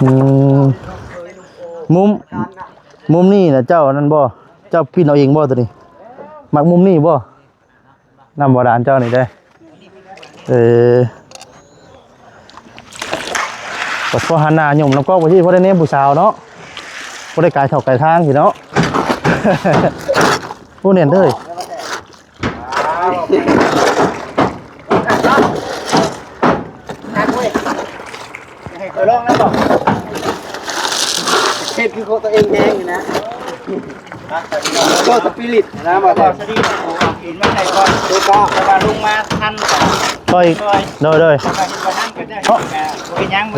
อืมมุมมุมนี่นะเจ้านั่นบ่เจ้าพี่เอาเองบ่ตัวนี้มักมุมนี่บ่น้ำบาดาลเจ้านี่ได้ก็พอหันหน้าหยุ่มแล้วก็บ่ที่พอได้เน้มผู้สาวเนาะบ่ได้กายเท่าไกลทางสิเนาะผู้เนียนเด้อลองแล้วบอกเช็ดคือเขาตัวเองแดงอยู่นะก็สปิริตนะมาบอกสติโอ้เห็นว่าไหนก่อนตัวก็เวลาลงมาทันก่อนก็โดย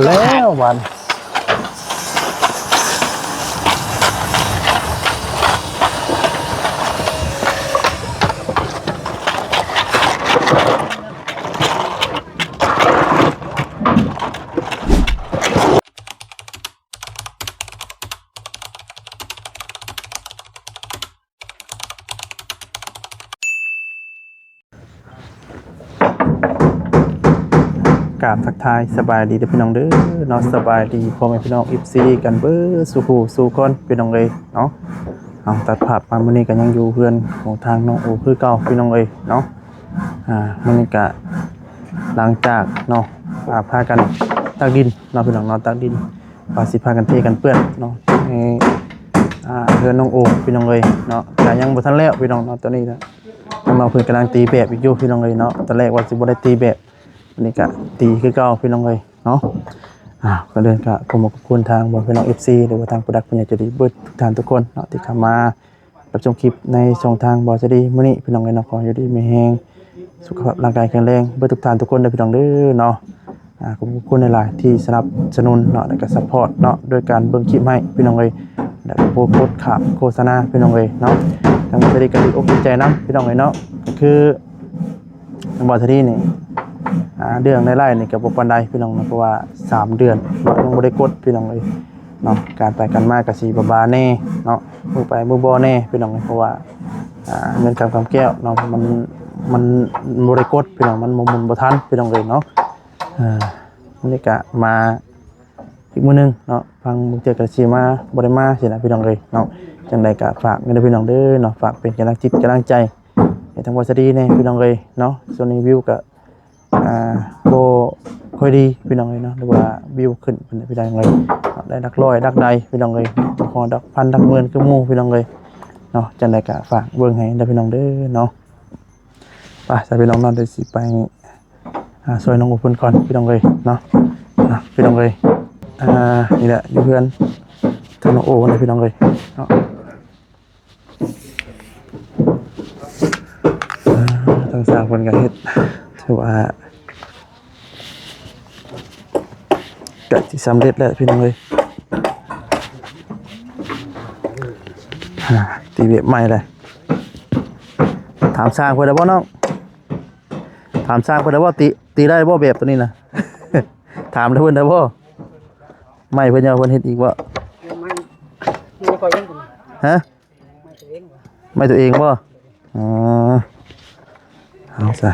แล้ววันกราบทักทายสบายดีเด้อพี่น้องเด้อเนาะสบายดีพ่อแม่พี่น้อง FC กันเบ้อสู่หูสู่คนพี่น้องเอ้ยเนาะเอาตัดภาพมามื้อนี้ก็ยังอยู่เพื่อนของทางน้องโอคือเก่าพี่น้องเอ้ยเนาะมื้อนี้ก็หลังจากเนาะพากันตักดินเนาะพี่น้องเนาะตักดินว่าสิพากันเทกันเปื้อนเนาะเพื่อนน้องโอพี่น้องเอ้ยเนาะก็ยังบ่ทันแล้วพี่น้องเนาะตอนนี้นะน้องเพิ่นกำลังตีแบบอีกอยู่พี่น้องเอ้ยเนาะตอนแรกว่าสิบ่ได้ตีแบบนี่ก็ตีคือเก่าพี่น้องเลยเนาะก็เดินก็ขอบคุณทางบริษัทน้อง FC หรือว่าทางโปรดักต์ผู้ใหญ่ใจดีเบิดทุกท่านทุกคนเนาะที่เข้ามารับชมคลิปในช่องทางบริษัทดีมื้อนี้พี่น้องเอ้ยเนาะขออยู่ดีมีแรงสุขภาพร่างกายแข็งแรงเบิดทุกท่านทุกคนเด้อพี่น้องเด้อเนาะขอบคุณหลายๆที่สนับสนุนเนาะและก็ซัพพอร์ตเนาะโดยการเบิ่งคลิปให้พี่น้องเอ้ยแล้วก็โพสต์ข่าวโฆษณาพี่น้องเอ้ยเนาะทางบริษัทดีก็ดีอกดีใจนํพี่น้องเอ้ยเนาะก็คือบริษัทดีนี่เดือนในไร่นี่กับปานใดพี่น้องนะเพราะว่า3 เดือนยังบ่ได้กดพี่น้องเลยเนาะการไปกันมาก็สิบาแน่เนาะมือไปมือบ่แน่พี่น้องเพราะว่าเงินคำแก้วเนาะมันบ่ได้กดพี่น้องมันหมุนบ่ทันพี่น้องเลยเนาะนี่ก็มาอีกมื้อนึงเนาะฟังมื้อเจอก็สิมาบ่ได้มาสินะพี่น้องเลยเนาะจังได๋ก็ฝากเงินพี่น้องเด้อเนาะฝากเป็นกำลังจิตกำลังใจให้ทางบริษัทดีแน่พี่น้องเลยเนาะส่วนนี้วิวก็โบค่อยดีพี่น้องเลยเนาะหรือว่าบิวขึ้นเป็นพี่น้องเลยได้ดักร้อยดักใดพี่น้องเลยพอดักพันดักหมื่นก็มู่พี่น้องเลยเนาะจังได๋ก็ฝากเบิ่งให้ได้พี่น้องเด้อเนาะไปใส่พี่น้องนอนได้สิไปซอยน้องอุปนก่อนพี่น้องเลยเนาะพี่น้องเลยนี่แหละอยู่เพื่อนทางน้องโอ้นะพี่น้องเลยเนาะทั้งสามคนกันเฮ็ดถือว่าก็ที่สำเร็จแล้วพี่น้องเลยตีเบ็ดใหม่เลยถามสร้างเพื่อนได้บ่น้องถามสร้างเพื่อนได้บ่ตีได้บ่แบบตัวนี้นะ ถามได้เพื่อนได้บ่ไม่เพื่อนจะเพื่อนเฮ็ดอีกบ่ฮะไม่ตัวเองบ่เอาซะ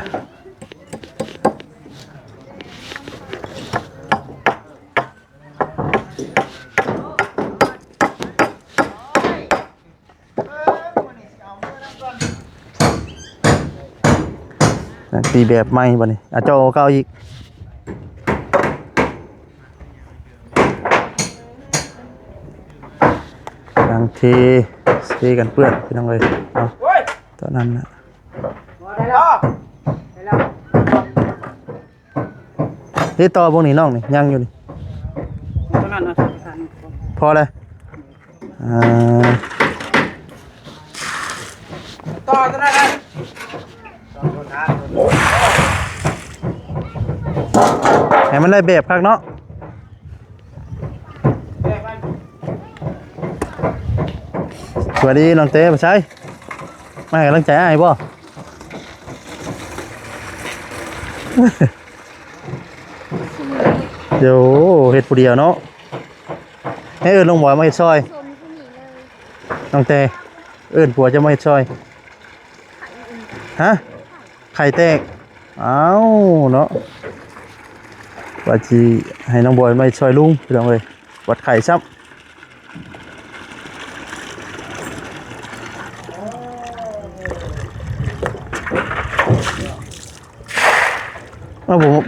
ตีแบบใหม่บ่นี่เจ้าเก่าอีกบางทีตีกันเปื้อนพี่น้องเลยเอาตอนนั้นนะที่ต่อพวกนี้น้องนี่ยังอยู่นี่พอเลยต่อตอนนั้นให้มันได้แบบครับเนาะสวัสดีน้องเต้มาใช้มาให้กำลังใจไอ้บ่เดี๋ยวเฮ็ดผู้เดียวเนาะให้เอิ้นลงบ่มาเฮ็ดซอยน้องเต้เอิ้นผัวจะมาเฮ็ดซอยฮะไข่แตก เอาเนาะว่าจีให้น้องบอยมาช่วยลุงพี่น้องเลยวัดไข่ซับ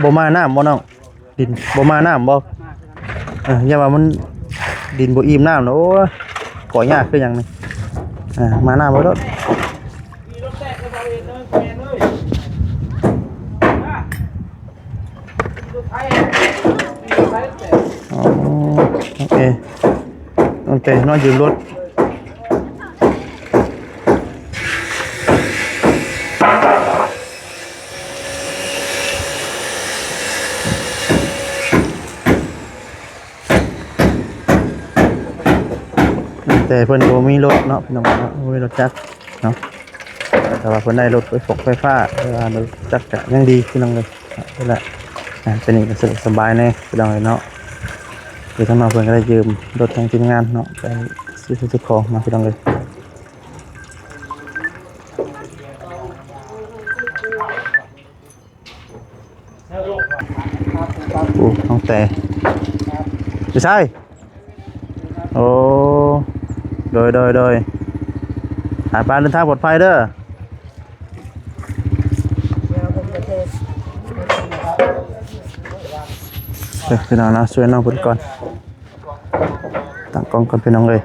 บ่มาน้ำบ่น้องดินบ่มาน้ำบ่อย่าว่ามันดินบ่อิ่มน้ำเนาะโอ้ก่อยากคือหยังนี่มาน้ำบ่รถโอเคน้อยยืมรถแต่เพิ่นบ่มีรถเนาะพี่น้องเนาะบ่มีรถจักรเนาะแต่ว่าเพิ่นได้รถไฟฟ้ารถจักรก็ยังดีพี่น้องเลยนั่นแหละเป็นอีกสะดวกสบายแน่พี่น้องเลยเนาะคือทั้งน้องเพิ่นก็ได้ยืมรถทางทีมงานเนาะไปซื้อของมาพี่น้องเลยโอ้น้องแต่ไม่ใช่โอ้โดยหาปลาเดินทางปลอดภัยเด้อพี่น้องนะช่วยน้องเพิ่นก่อนตั้งกล้องก่อนพี่น้องเลย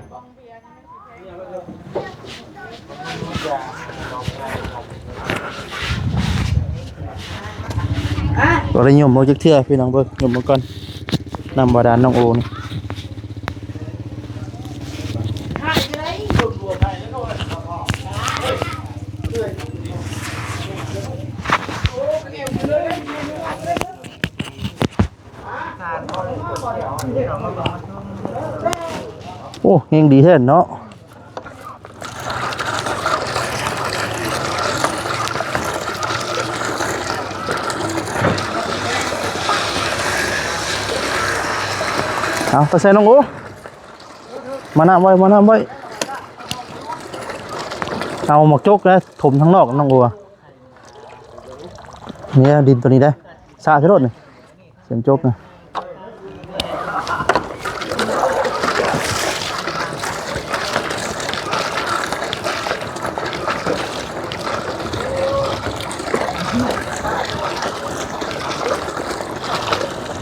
ก็ได้ยมโมจักเทื่อพี่น้องเบิ่งยมมาก่อนนำบาดาลน้องโอนี่โอ้ยังดีแท้เนาะเอาไปใส่น้องโอมาน้ำไว้เอาหมกจกแล้วถมทั้งนอกน้องโอเนี่ยดินตัวนี้ได้ซาขึ้นรถนี่เสียมจกนะ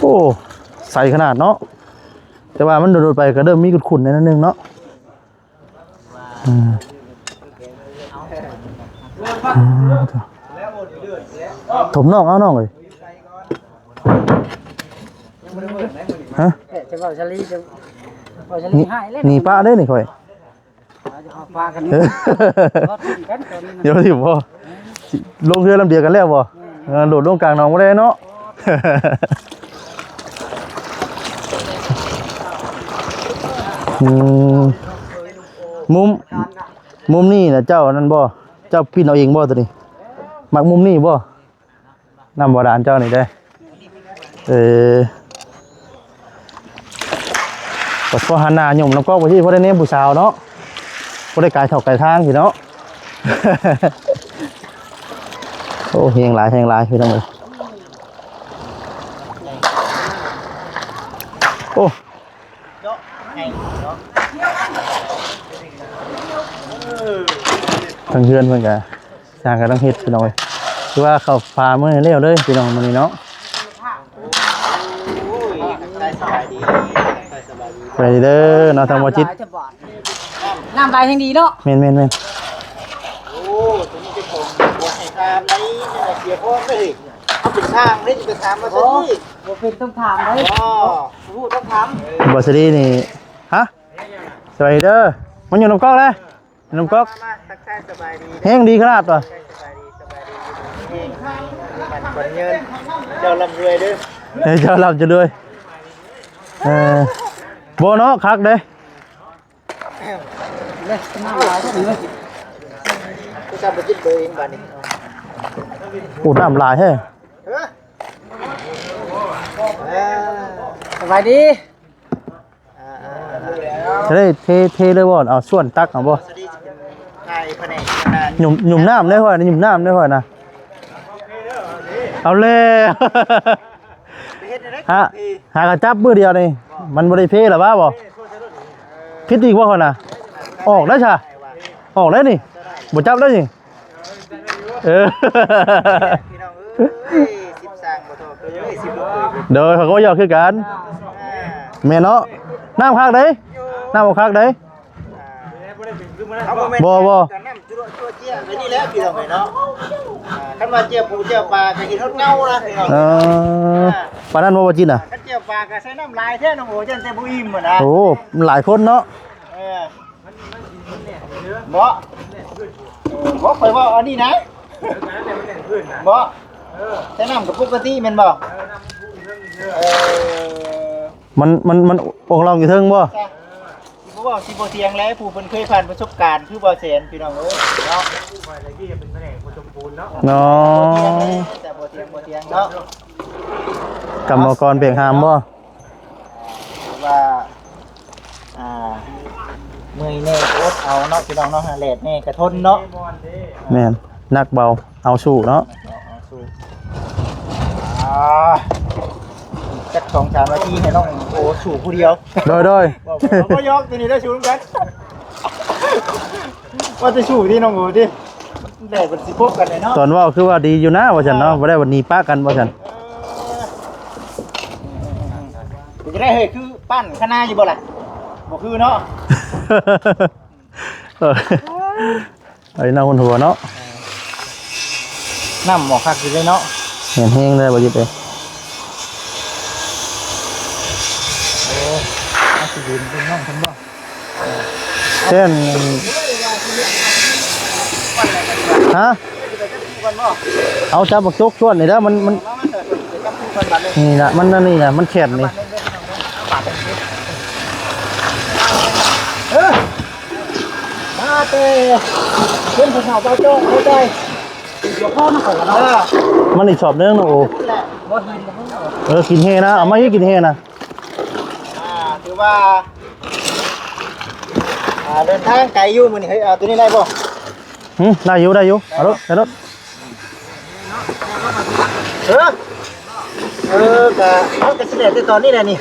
โอ้ใส่ขนาดเนาะแต่ว่ามันโดดไปก็เริ่มมีขุ่นๆในนั้นนึงเนาะถมนอกเอาน้องเลยฮะจะบอกชลีให้เล่นนี่ป้าได้นี่ค่อยป้ากันเดี๋ยวสิพ่อลงเรือลำเดียวกันแล้วบ่โดดลงกลางหนองบ่ได้เนาะมุมนี่นะเจ้านั่นบ่เจ้าพี่เอาเองบ่ตัวนี้มักมุมนี่บ่นำบ่ดานเจ้านี่ได้ก็พอหันหน้าหยุ่มน้ำก๊อกไปที่พอได้เนมผู้สาวเนาะพอได้กายเท่ากายทางพี่เนาะ โอ้เฮงหลายพี่น้องเลยโอ้ทั้งเฮือนเพิ่นก็สร้างกันต้องเฮ็ดพี่น้องเอ้ยคือว่าเขาพามื้อนี้แล้วเลยพี่น้องมื้อนี้เนาะไปเด้อเนาะทางบ่จิตน้ำลายแห่งดีเนาะแม่นโอ้ตัวนี้เป็นของบ่ให้ทามได้เสียพ่อเด้เอาเป็นทางเด้จะไปถามมาซะดิบ่เป็นต้องถามเลยผู้ต้องถาม บ่สดีนี่ฮะสวัสดีเด้อมันอยู่น้ำก๊อกเลยน้ำก๊อกทักทายสบายดีแห้งดีขนาดว่ะสบายดีมันคนเงินเจ้าลำรวยเด้อเจ้าลำจะด้วยบ่เนาะคักเด้เลยน้ำลายเท่านี้เลยกูทำบ่จิตเบอร์เองบัดนี้โอ้น้ำลายแท้สบายดีจะได้เทเลยบ่เอาส่วนตักเอาบ่ไทยแผนกหยุ่มน้ำได้ค่อยหยุ่มน้ำได้ค่อยนะ เอาเลย ไปเฮ็ดได้ ฮะหากระจับมือเดียวนี่มันบ่ได้เพหรอวะบ่พิษอีกว่าคนน่ะออกได้ช่ะออกได้นี่บ่จับได้นี่เออ พี่น้องเอ้ย10สร้างบ่โทษเอ้ย10ลูกเอ้ย เด้อเขาก็ยอคือกันแม่เนาะน้ำคักเด้น้ำบ่คักเด้ เอาบ่แม่น บ่ กันน้ำจุดตัวเจี๊ยบไปนี่แหละพี่น้องเอ้ยเนาะคันว่าเจี๊ยบปูเจี๊ยบปลาก็เห็นเงานะพี่น้อง เออปานนั้นบ่จินน่ะ คันเจี๊ยบปลาก็ใส่น้ำลายแท้น้องโอ้จันแต่บ่อิ่มอ่ะนะ โอ้มันหลายคนเนาะ เออบ่บ่ข่อยว่าอันนี้นะบ่ใส่น้ำก็ปกติแม่นบ่เออ มันองค์เราอยู่เทิงบ่ จ้ะสิบ่เว้าสิบ่เถียงแล้วผู้เพิ่นเคยผ่านประสบการณ์คือบ่แสนพี่น้องเอ้ยเนาะ เนาะ แต่บ่เถียงเนาะ กรรมกรเบียงหามบ่ ว่าเมื่อยแน่ก็อดเอาเนาะพี่น้องเนาะแลดแน่ก็ทนเนาะ แม่นนักเบาเอาสู้เนาะ เอาสู้จัก2-3นาทีให้น้องโอ้สู้ผู้เดียว โดย บ่ยอกตัวนี้ได้สู้กันว่าจะสู้ที่น้องโอ้ดิแลดเป็นสิพบกันเลยเนาะ ตอนเว่าคือว่าดีอยู่นะว่าฉันเนาะบ่ได้วันนี้ป้ากันว่าฉัน จะได้เฮ้ยคือปั้นข้างหน้าอยู่บ่ล่ะบ่คือเนาะ เออไอ้หน้าคนหัวเนาะ น้ำหมอกคักอยู่เลยเนาะ เห็นแห้งเลยบ่จิไป โอ้เอาสิยืนเป็นน้องเพิ่นบ่ เช่นฮะเอาจับบักจกชวนนี่เด้อมัน มาเถิดไปจับคู่กันบัดเลย นี่น่ะมันนั่นนี่น่ะมันแข็งนี่ มาเตะเพิ่นผู้สาวเจ้าโจ้เข้าใจเดี๋ยวพ่อมาขอเนาะ มันอีกชอบนึงเนาะโอ้ แหละบ่หินบ่เพิ่น กินเฮนะเอามาให้กินเฮนะ ถือว่าเดินทางไกลอยู่มื้อนี้เฮ้ยตัวนี้ได้บ่ ได้อยู่เอารถเอารถ ก็เอากระเสด็จในตอนนี้แหละนี่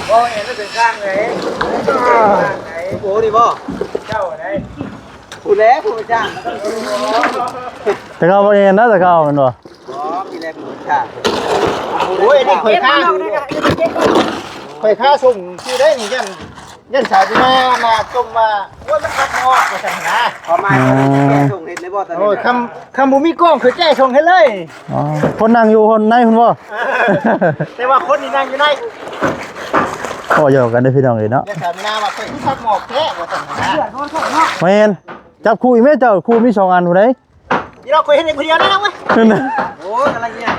บ่เห็นแล้วเป็นข้างไหนโอ้ดิบ่เจ้าไหนผู้แลผู้จ้าง แต่ก็บ่เองนะแต่ก็เอามันบ่ อ๋อพี่แลผู้จ้างโอ้ยนี่ข่อยค่าข่อยค่าส่งชื่อได้นี่ยันสาวที่มาจมมาโอ้ยมันคัดออกว่าซั่นนะพอมาส่งเฮ็ดเลยบ่ตอนนี้โอ้ยคำบ่มีกล้องคือแจ้ส่งให้เลย อ๋อคนนั่งอยู่คนในคุณบ่ แต่ว่าคนนี่นั่งอยู่ใน ก็อยู่กันได้พี่น้องเลยเนาะ เดี๋ยวถามนาว่าเคยที่ทัดหมอกแท้ว่าซั่นนะ แม่นจับคู่อีแม่เจ้าคู่มี2อันผู้ใด นี่เราเคยเห็นเองคนเดียวได้แล้วเว้ย นั่นน่ะ โอ้ยอะไรเนี่ย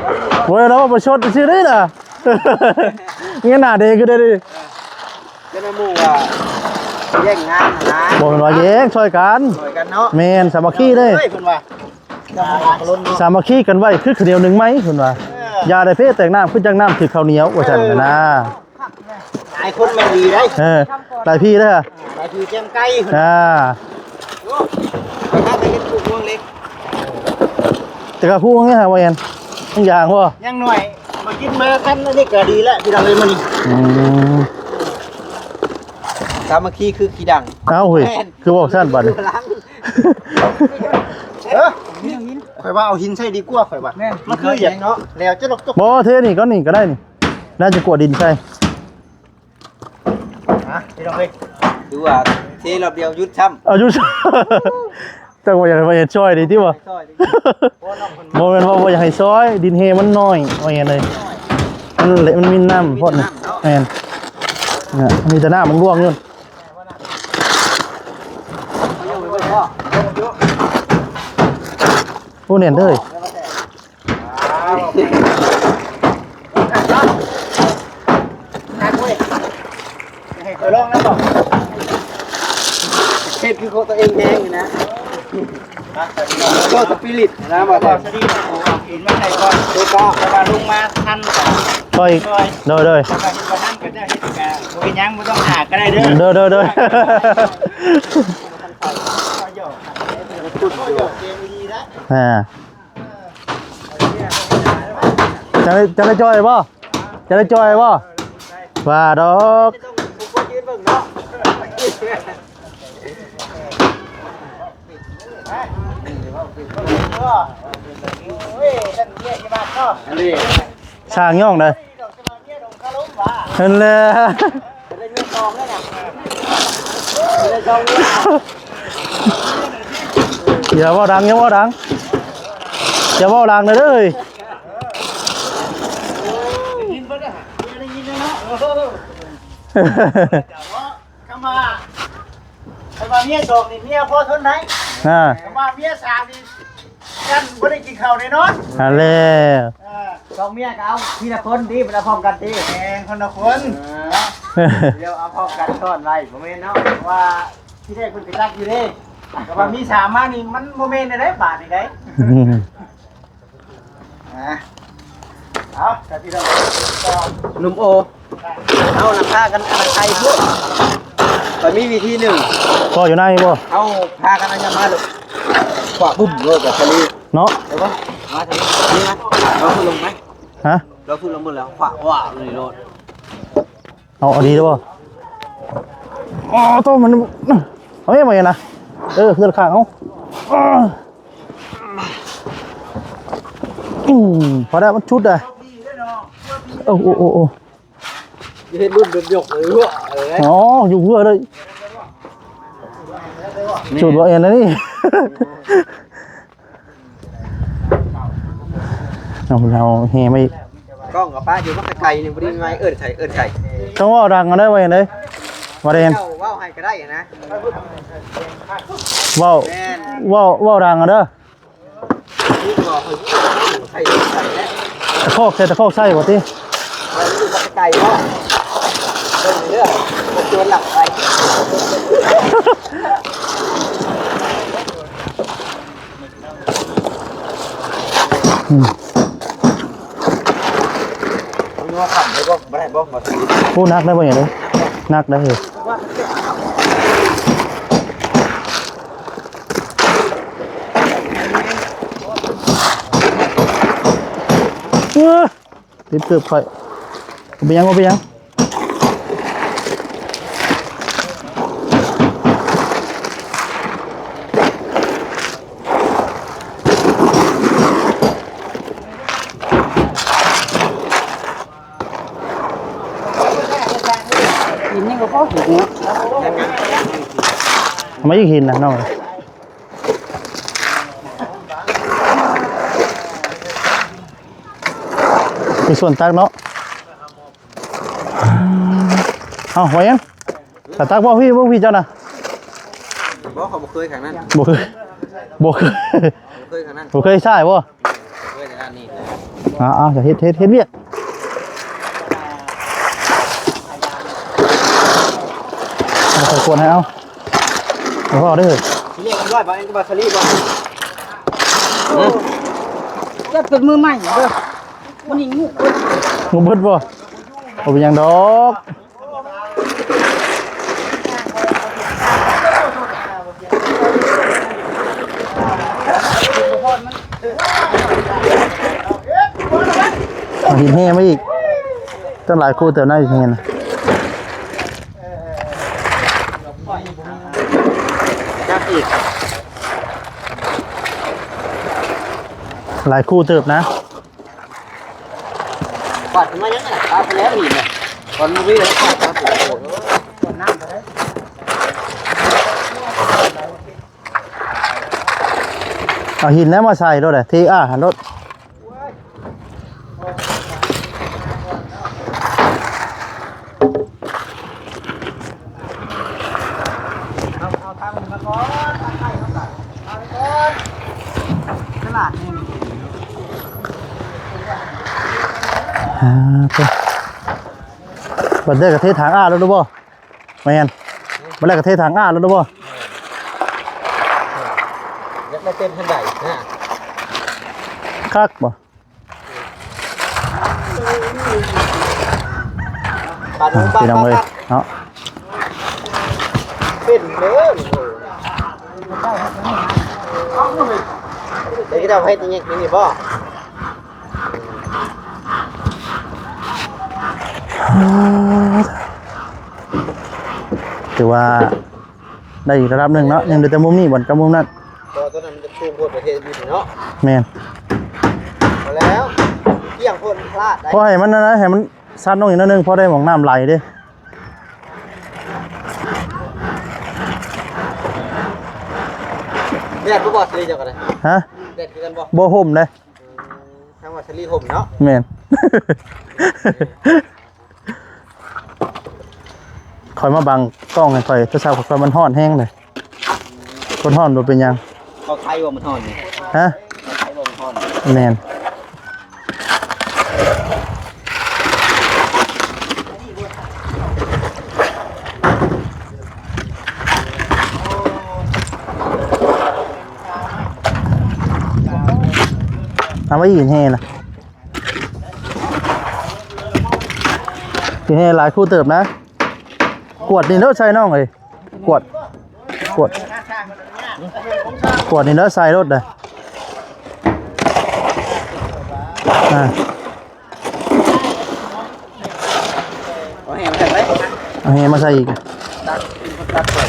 โอ้ยเราประชดชื่อได้ล่ะงั้นหน้าเด็กก็ได้ดิ เจ้าหมู่ว่าแย่งงานนะ บ่แม่นว่าแย่งช่วยกัน ช่วยกันเนาะ แม่นสามัคคีเด้ เฮ้ยเพิ่นว่าจะมาล้น สามัคคีกันไว้คือข้าวเหนียวหนึงไหมเพิ่นว่าอย่าได้เพศแต่งน้ำคือจังน้ำคือข้าวเหนียวว่าซั่นน่ะนะ หลายคนไม่ดีได้ หลายพี่เด้อ หลายทีแก้มไก่เพิ่น อ่า ถ้าไปเฮ็ดปลูกม่วงเล็ก แต่ก็คู่งี้ฮะว่าแอนต้องอย่างบ่ ยังหน่อยมากินมากันนี่ก็ดีแล้วพี่น้องเอ้ยมื้อนี้ อืม สามัคคีคือขี้ดัง เอ้าเฮ้ยคือบอกซั่นบัดนี้ ข่อยว่าเอาหินใส่ดีกว่าข่อยว่ามันคืออย่างเนาะแล้วจะลกตก บ่เทนี่ก็นี่ก็ได้นี่น่าจะกวดดินใช่ พี่น้องเอ้ย ดูว่าเทรอบเดียวยุดช้ำ เอาอยู่ จังว่าอยากให้มาเฮ็ดช่วยดีที่บ่ ซอยดิ บ่แม่นว่าบ่อยากให้ซอยดินเฮมันน้อยว่าอย่างเลยมันเละมันมีน้ำพอดนะแม่นเนี่ยมีแต่น้ำมันร่วงอยู่ผู้เน่นเด้อ ให้ข่อยลองแล้วบ่ เทปคือตัวเองแดงอยู่นะ ก็สปิริตนะบ่แต่สดีโอ้เอาหินมาใส่ก่อนดูก็แต่ว่าลงมาทันกัน ก็อีกโดย ถ้าเฮ็ดบ่ทันก็จะเฮ็ดก็บ่เป็นหยังบ่ต้องหาก็ได้เด้อ โดย คุณโยกเกมดีนะ อ่าจะได้จอยบ่จะได้จอยบ่ว่าดอก ต้องผมก็ยืนเบิ่งเนาะโอ้ยนั่นเมียที่บ้านเนาะอันนี้ ช่างย่องเลย ดอกจะมาเมียดอกคาล้มว่า เห็นเลย จะได้เมียทองแล้วน่ะจะได้ทองเนี่ย อย่าว่าดังอย่าว่าดังอย่าว่าดังเลยเด้ย ยินบ่ได้ได้ยินเนาะเข้ามาเมียสองนี่เมียพอทนไหน น่ะ เข้ามาเมียสามนี่กันบ่ได้กินข้าวแน่นอน อันแล้ว สองเมียก็เอาทีละคนดีมันเอาพร้อมกันดีแหงคนละคน เดี๋ยวเอาพร้อมกันซ่อนไว้บ่แม่นเนาะว่าที่แรกเพิ่นสิรักอยู่เด้ก็ว่ามีสามมานี่มันบ่แม่นได้บาทนี่ได้เอาแต่ที่เราก็ หนุ่มโอเอาราคากันอะไรไทยพวกไปมีวิธีหนึ่ง ก็อยู่ในบ่ เอาพากันอันยามาเลยขวาบุ้มโลกกับทะเล เนาะ เดี๋ยวก่อนมาทะเลนี่นะเราขึ้นลงไหม ฮะ เราขึ้นลงหมดแล้วขวาว่าเลยโลด เอาดีด้วยบ่อ๋อตัวมันเอาไม่มานะเพื่อนข้างเอาพอได้มันชุดเลยโอ้ เห็นรุ่นเป็นหยกเลยว่ะเอ้ย อ๋ออยู่เพื่อเลยจุดว่าเอ็นนะนี่เราเฮไม่ กล้องกับป้าอยู่มักไก่นี่บริไม่เอิดไข่ ต้องว่าดังกันได้ไว้เลยมาเรียน เจ้าว่าวให้ก็ได้นะ ว่าดังกันเด้อ นี่บอกไข่แล้ว ตะโคกใส่บ่ที่ เราอยู่มักไก่เนาะเป็นเรื่องชวนหลับไปมีว่าขับได้บ่ไม่ได้บ่มาถือ ผู้นักได้บ่อย่างนี้นักได้เหรอติดเกือบไปไปยัง กินนี่ก็พอถูกนะ ทำไมยิ่งหินนะน้องมีส่วนตักเนาะเอาไว้ยังแต่ตักบอกพี่เจ้านะ บ่เขาบ่เคยขังนั้น บอกเคย เคยขังนั้น เคยใช่ป่ะ เคยในด้านนี้ จะเฮ็ดเวียดใส่ขวดให้เอาแล้วก็เอาได้เลย เรียกกันด้วยบ่เอ็นก็บ่สลีบ่ จะเป็นมือใหม่เด้อมันนี่งู งูเบิดบ่เอาไปยังดอกหินแห้ไม่อีกตั้งหลายคู่เติมหน้าหินแห้นะ จับอีก หลายคู่เติบนะ ปัดมายังไงตาไปแล้วนี่เนี่ยก่อนมือวิ่งแล้วปัดมาถูกโอ้ เอาหินแล้วมาใส่รถเลยที่หันรถบัดเด็กกระเทถางแล้วรู้บ่ไม่งั้นบัดแรกกระเทถางแล้วรู้บ่ ยังไม่เต็มทันใดนะ คักบ่ ปัด พี่น้องเลยเนาะ เป็นเด้อเดี๋ยวเราให้ตัวนี้นี่บ่ ถือว่าได้อีกระดับหนึ่งเนาะยังเหลือแต่มุมนี้บนกับมุมนั้น ตัวนั้นมันจะพุ่งพวดประเทศบินเนาะ แม่น มาแล้วเกี่ยงพ่นพลาดได้ พอให้มันนะให้มันซัดลงอีกนิดนึงพอได้หมองน้ำไหลเด้ แดดบ่บอดสลีจังกันเลย ฮะ แดดคือกันบ่ บ่ห่มเลย ทางว่าสลีห่มเนาะ แม่น คอยมาบังกล้องให้คอยโทรศัพท์คอยมันฮ้อนแห้งเลยคนฮ้อนบ่เป็นหยัง เขาไทยว่ามันห่อนนี่ ฮะ เขาไทยว่ามันห่อน แม่นทำไว้ยืนแห่นะยืนแห่หลายคู่เติบนะกวดนี่เด้อใส่น้องเลยกวดนี่เด้อใส่รถเลยเอาแห้งกันไหม เอาแห่มาใส่อีก ตัดก่อน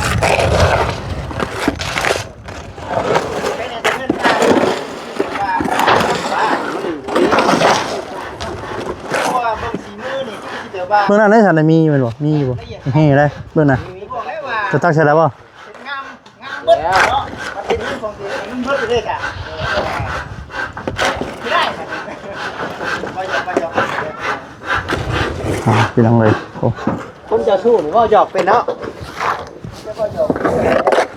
เมื่อนั้นได้ทันได้มีอยู่บ่มีอยู่บ่แห่ได้เบิ่งน่ะจะตักใส่แล้วบ่ แล้วมันเป็นเรื่องของมันเพิ่มไปเลยค่ะได้ พี่น้องเลยโอ้ คนจะสู้หรือว่าหยอกเป็นเนาะ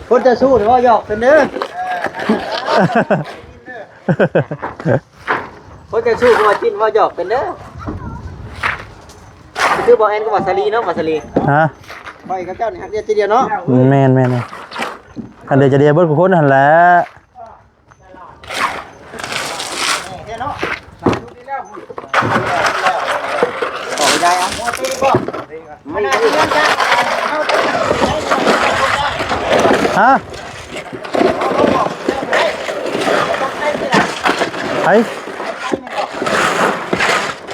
คนจะสู้หรือว่าหยอกเป็นเด้อคนจะสู้ก็ว่าจิ้นว่าหยอกเป็นเด้อคือบอแอนก็ว่าสลีเนาะว่าสลี ฮะ ไปกับเจ้านี่ฮักเดียวทีเดียวเนาะ แม่นอันเดี๋ยวจะเดียวเบิดกับคนหั่นแหละ ออกไม่ได้อะไม่ได้ ฮะไผ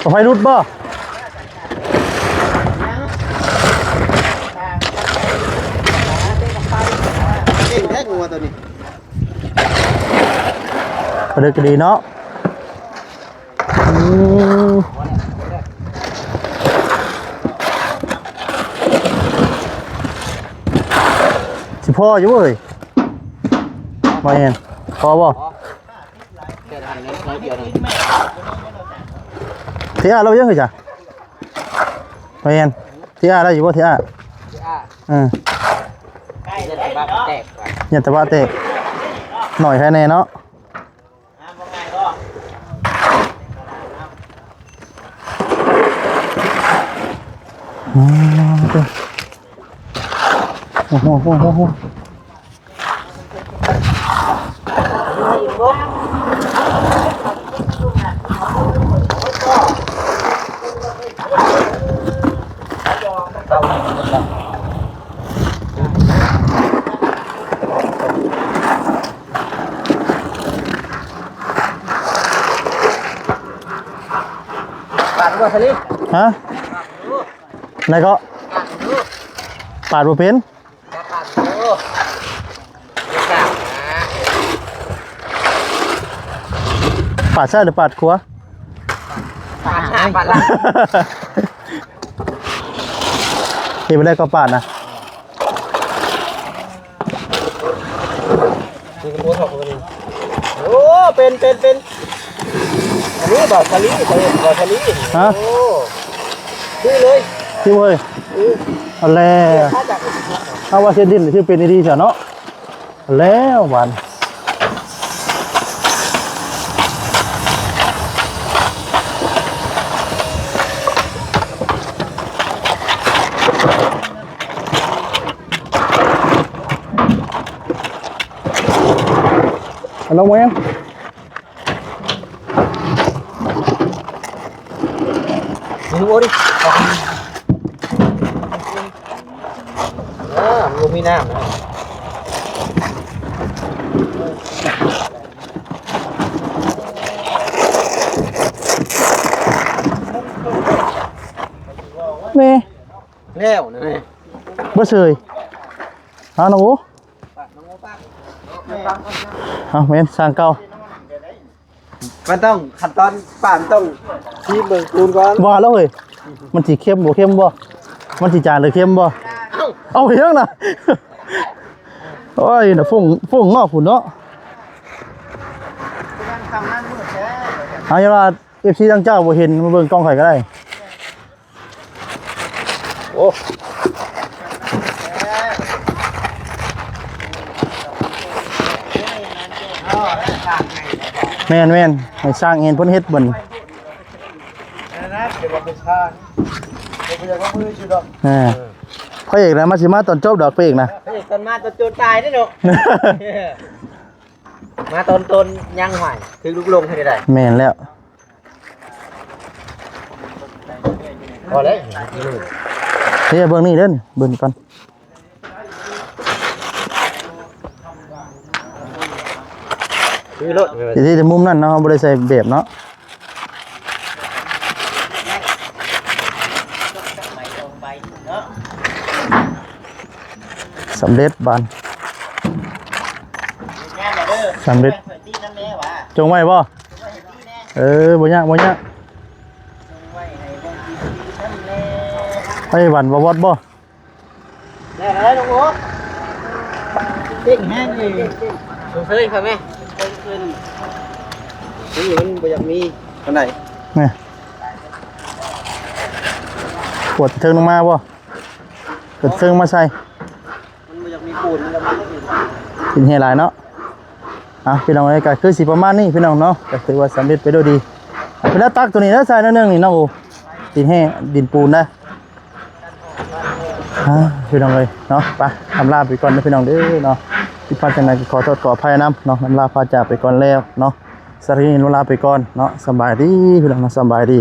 เอาไฟรุดบ่ เก่งแท้งัวตัวนี้ กระดึกกระดีเนาะสิพ่ออยู่เว้ยมาเห็นพอบ่ แค่ทันนี้น้อยเดียวนึง เทียเรายังไงจ้ะมาเห็นเทียได้อยู่บ่เทียใกล้จะบ้าแตก เนี่ยแต่ว่าเตะหน่อยแค่ไหนเนาะโอ้โหปาดว่าสลี ฮะไหนก็ปาดบ่เป็น ปาดโอ้ยากนะ ปาดซ้ายหรือปาดขวา ปาดหน้าปาดหลัง ที่ไม่ได้ก็ปาดนะ โอ้เป็นอันนี้บอกสลีบอกสลี ฮะ โอ้ชื่อเลย ที่เว้ยเอาแล้ว ถ้าจาก ถ้าว่าเส้นดินที่เป็นดีๆเสียเนาะเอาแล้วหวานเอาลงมายัง ดูดิมันมีน้ำนะ นี่ แล้วนะนี่ บ่เชยเอาหนูเอาเมนสร้างเก่า มันต้องขั้นตอนป่านต้องที่เบิ่งปูนก่อน ว่าแล้วเฮ้ยมันสิเข้มบ่เข้มบ่มันสิจางหรือเข้มบ่เอาเฮียงน่ะโอ้ยน่ะฟุ้งงอกพุ่นเนาะเอาอย่าว่า FC ทั้งเจ้าบ่เห็นมาเบิ่งกล้องข่อยก็ได้ โอ้ แม่นให้สร้างเองเพิ่นเฮ็ดเบิ่น นะเดี๋ยวเป็นชาเดี๋ยวจะก็มือจุดดอก พระเอกนะมาสิมาตอนจบดอกพระเอกนะ เฮ้ยตอนมาตอนโจรตายได้เนาะมาตอนยังหวยคือลูกลงให้ได้ แม่นแล้ว พอแล้ว เฮ้ยเบิ่งนี่เด้อเบิ่งก่อน คือรถ ที่มุมนั้นเนาะบ่ได้ใส่แบบเนาะสำเร็จบานสำเร็จจงไว้บ่บ่ยากไปหวันบ่วอดบ่ ได้แล้วลุงโอ๊เด็กแห้งเลยลุงเซยครับแม่นี่มันบ่อยากมีอันไหน นี่ปวดเทิงลงมาบ่เกิดเทิงมาใส่ มันบ่อยากมีปูนมันก็มี กินเฮหลายเนาะพี่น้องเอ้ยก็คือสิประมาณนี้พี่น้องเนาะก็ถือว่าสำเร็จไปด้วยดีพี่น้าตักตัวนี้แล้วใส่นิดนึงนี่น้องโอ้ดินปูนนะพี่น้องเลยเนาะไปทำลาไปก่อนนะพี่น้องเด้อเนาะที่พาจังไดก็ขอโทษขออภัยนำเนาะน้ำลาพาจากไปก่อนแล้วเนาะสวัสดีลาไปก่อนเนาะสบายดีพี่น้องเนาะสบายดี